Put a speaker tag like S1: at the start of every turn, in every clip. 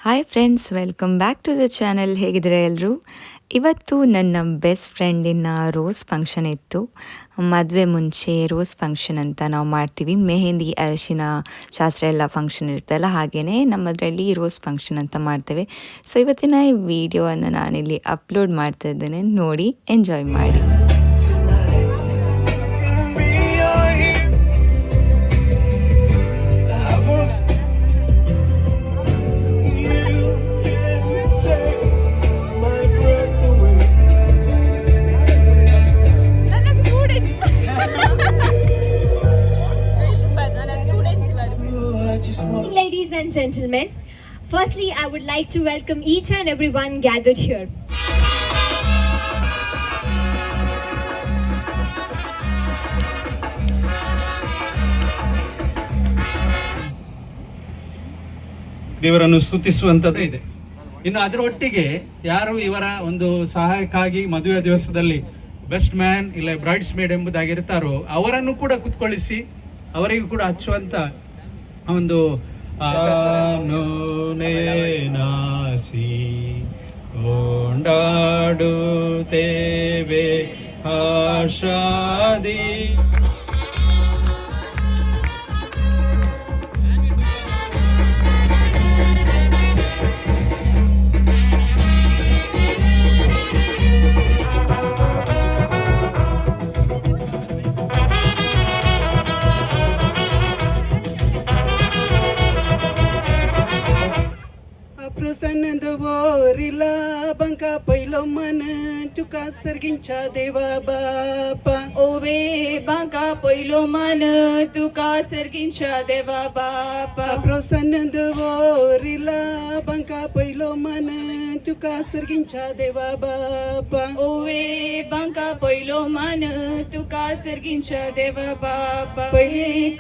S1: Hi friends, welcome back to the channel. ಹೇಗಿದ್ದೀರಾ ಎಲ್ಲರೂ? ಇವತ್ತು ನನ್ನ ಬೆಸ್ಟ್ ಫ್ರೆಂಡಿನ ರೋಸ್ ಫಂಕ್ಷನ್ ಇತ್ತು. ಮದುವೆ ಮುಂಚೆ ರೋಸ್ ಫಂಕ್ಷನ್ ಅಂತ ನಾವು ಮಾಡ್ತೀವಿ. ಮೆಹಂದಿ, ಅರಿಶಿನ ಶಾಸ್ತ್ರ ಎಲ್ಲ ಫಂಕ್ಷನ್ ಇರ್ತಲ್ಲ, ಹಾಗೆಯೇ ನಮ್ಮದರಲ್ಲಿ ರೋಸ್ ಫಂಕ್ಷನ್ ಅಂತ ಮಾಡ್ತೇವೆ. ಸೊ ಇವತ್ತಿನ ಈ ವಿಡಿಯೋವನ್ನು ನಾನಿಲ್ಲಿ ಅಪ್ಲೋಡ್ ಮಾಡ್ತಾ ಇದ್ದೇನೆ, ನೋಡಿ ಎಂಜಾಯ್ ಮಾಡಿ.
S2: Ladies and gentlemen, firstly I would like to welcome each and everyone gathered here.
S3: ದೇವರನ್ನು ಸ್ತುತಿಸುವಂಥದ್ದು ಇದೆ. ಇನ್ನು ಅದರ ಒಟ್ಟಿಗೆ ಯಾರು ಇವರ ಒಂದು ಸಹಾಯಕ್ಕಾಗಿ ಮದುವೆ ದಿವಸದಲ್ಲಿ ಬೆಸ್ಟ್ ಮ್ಯಾನ್ ಇಲ್ಲ ಬ್ರೈಡ್ಸ್ ಮೇಡ್ ಎಂಬುದಾಗಿರ್ತಾರೋ ಅವರನ್ನು ಕೂಡ ಕುತ್ಕೊಳ್ಳಿಸಿ ಅವರಿಗೂ ಕೂಡ ಹಚ್ಚುವಂತ ಒಂದು NASI ಕೊಂಡಾಡುತ್ತೇವೆ ಆಶಾದಿ.
S4: Sanadorila bangka pailo mana tuka sargincha deva bapa
S2: Ove banka poilo man tuka sargincha deva bapa
S4: Sanadorila bangka pailo mana tuka sargincha deva bapa
S2: Ove banka poilo man tuka sargincha deva bapa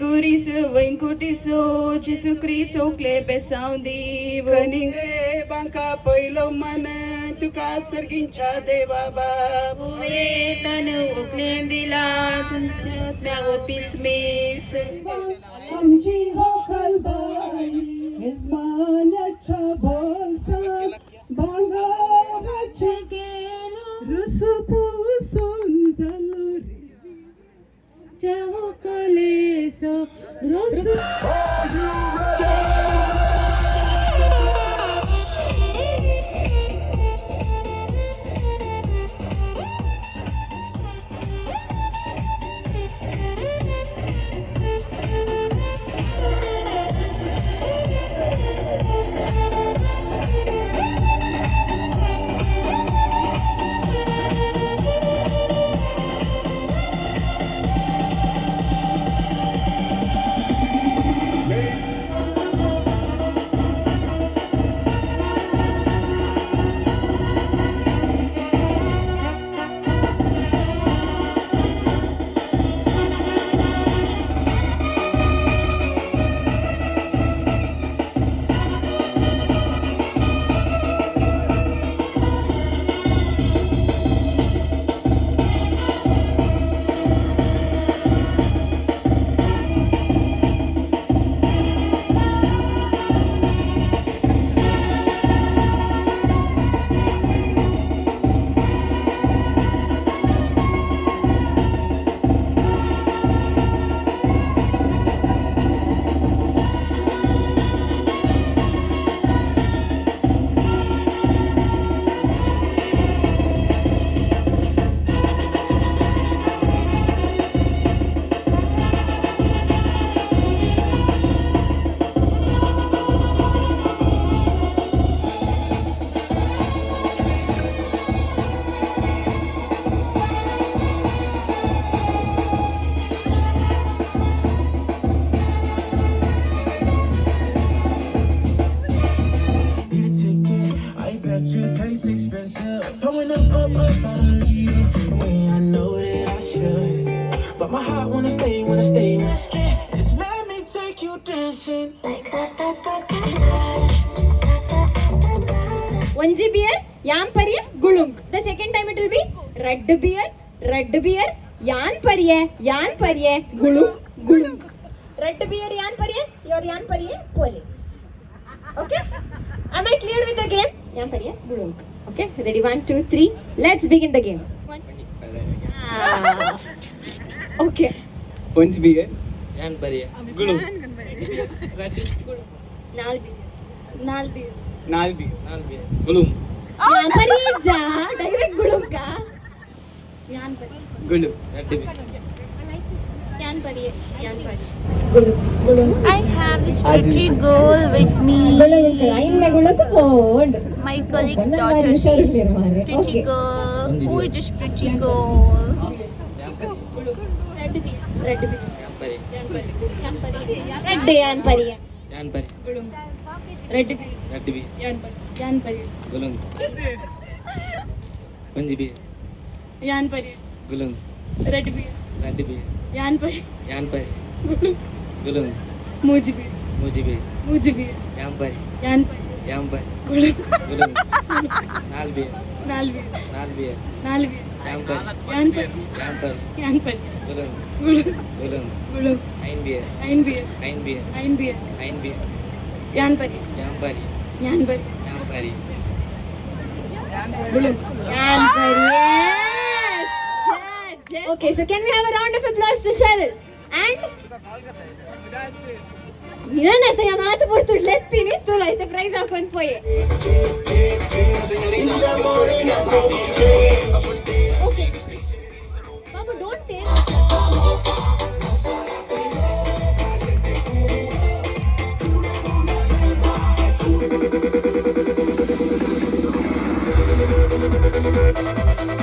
S2: Kurisu venkutisu Jesu Cristo klebe soundivo
S4: Kaninge bangka pailo mana tuka sargincha deva bapa
S2: Ove tanu uklendila Myago pismis
S4: Anji ho kalbai Izmana chabolsa Banga
S2: Chekelo
S4: Rusupu sunzaluri
S2: Jaho kaleso Rosu
S5: But my heart wanna stay. Just let me take you dancing.
S2: Onji beer, yam pariye, gulung. The second time it will be red beer, yan pariye, gulung. Red beer, yan pariye, your yan pariye, pole. Okay? Am I clear with the game? Yan pariye gulunk. Okay, ready? 1, 2, 3. Let's begin the game. Ah. Okay.
S4: Once beer.
S5: Yan pariye.
S4: Gulung.
S2: Nalbi. Nalbi.
S4: Nalbi.
S5: Nalbi. Gulum.
S2: Yan pariye ja. Direct gulunk ka. Yan pariye.
S4: Gulu.
S5: Red bee.
S2: Yan pariye. Yan pariye.
S6: I have this pretty girl with me.
S2: Gulunk. Inna gulunk bond.
S6: My colleague's daughter. She's pretty
S2: Okay.
S6: girl. Who is this pretty girl?
S2: Red bee. Red bee.
S5: Yan pariye.
S2: Red yan pariye.
S5: Yan pariye.
S2: Red bee.
S5: Red bee.
S2: Yan pariye.
S5: Gulung. Punji bee.
S2: Yan pariye.
S5: Gulung.
S2: Red bee.
S5: Red bee.
S2: Yan pariye.
S5: Yan pariye. Gulung.
S2: Muji bee.
S5: Muji bee.
S2: Muji bee.
S5: Yan pariye.
S2: Yan pariye.
S5: Yan pariye.
S2: Gulunk.
S5: Gulung. Nal bee.
S2: Nalbi.
S5: Nal bee.
S2: Nalbi.
S5: Yan pariye.
S2: Yan pariye.
S5: Yan pariye.
S2: Yan pariye.
S5: Gulung.
S2: Gulunk.
S5: Gulung.
S2: Gulunk.
S5: Ein bee.
S2: Ein bee.
S5: Ein bee.
S2: Ein bee.
S5: Ein bee.
S2: Yan pariye.
S5: Yan pariye.
S2: Yan pariye.
S5: Yan pariye.
S2: Gulunk. Yan pariye. Okay, so can we have a round of applause to Cheryl? And నేనైతే నాతో పొడుతుడు లెత్తిని తులైతే praise ఆకొని పోయే okay Babu don't stay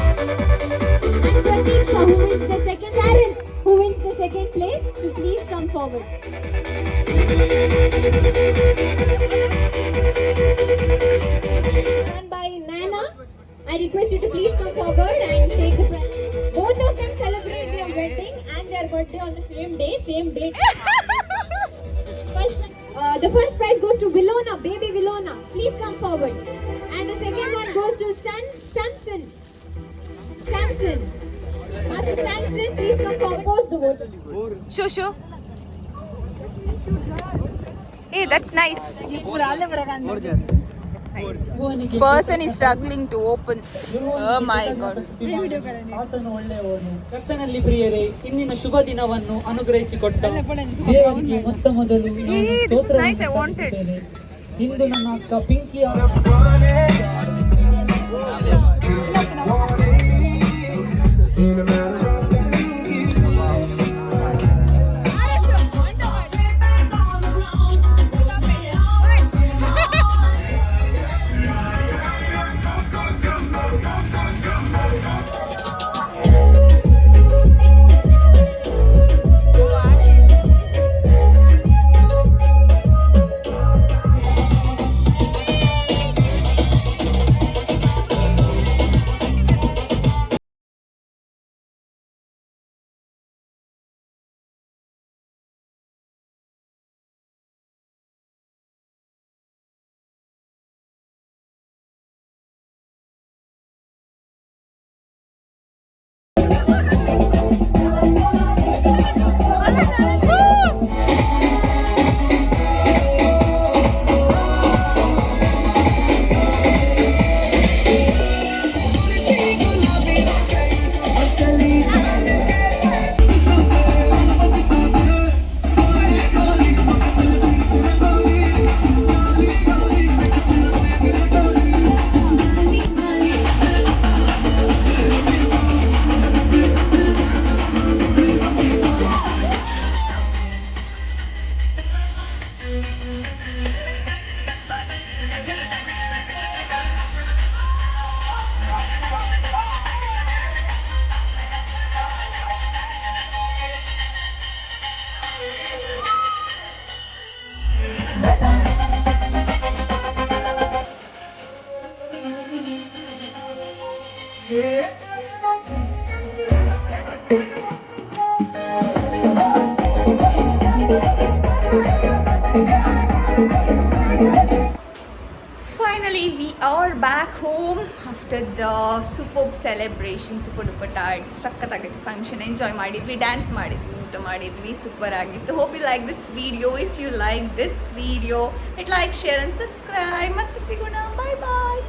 S2: And Pratiksha, who wins the second, Sharon, who wins the second place, to please come forward. And by Nana, I request you to please come forward and take the prize. Both of them celebrate their wedding and their birthday on the same day, same date. The first prize goes to Vilona, baby Vilona. Please come forward. And the second one goes to Samson. Samson. Master Samson, please come forward. Post the vote.
S6: Show. Hey, that's nice. Person is struggling to open. Oh my god.
S7: ಆತನು ಒಳ್ಳೆಯವನು. ಕರ್ತನಲ್ಲಿ ಪ್ರಿಯರೇ, ಇಂದಿನ ಶುಭ ದಿನವನ್ನು ಅನುಗ್ರಹಿಸಿಕೊಟ್ಟ ದೇವರಿಗೆ ಮೊತ್ತ ಮೊದಲು ನಾನು ಸ್ತೋತ್ರವನ್ನು ಸಲ್ಲಿಸುತ್ತೇನೆ. ಇಂದು ನನ್ನ ಅಕ್ಕ ಪಿಂಕಿಯ
S6: Finally, we are back home after the superb celebration, super duper tired. ಸಖತ್ತಾಗಿತ್ತು ಫಂಕ್ಷನ್, ಎಂಜಾಯ್ ಮಾಡಿದ್ವಿ, ಡ್ಯಾನ್ಸ್ ಮಾಡಿದ್ವಿ, ಊಟ
S1: ಊಟ ಮಾಡಿದ್ವಿ, ಸೂಪರ್ ಆಗಿತ್ತು. Hope you like this video. If you like this video it like, share and subscribe. ಮತ್ತೆ ಸಿಗೋಣ. ಬಾಯ್ ಬಾಯ್.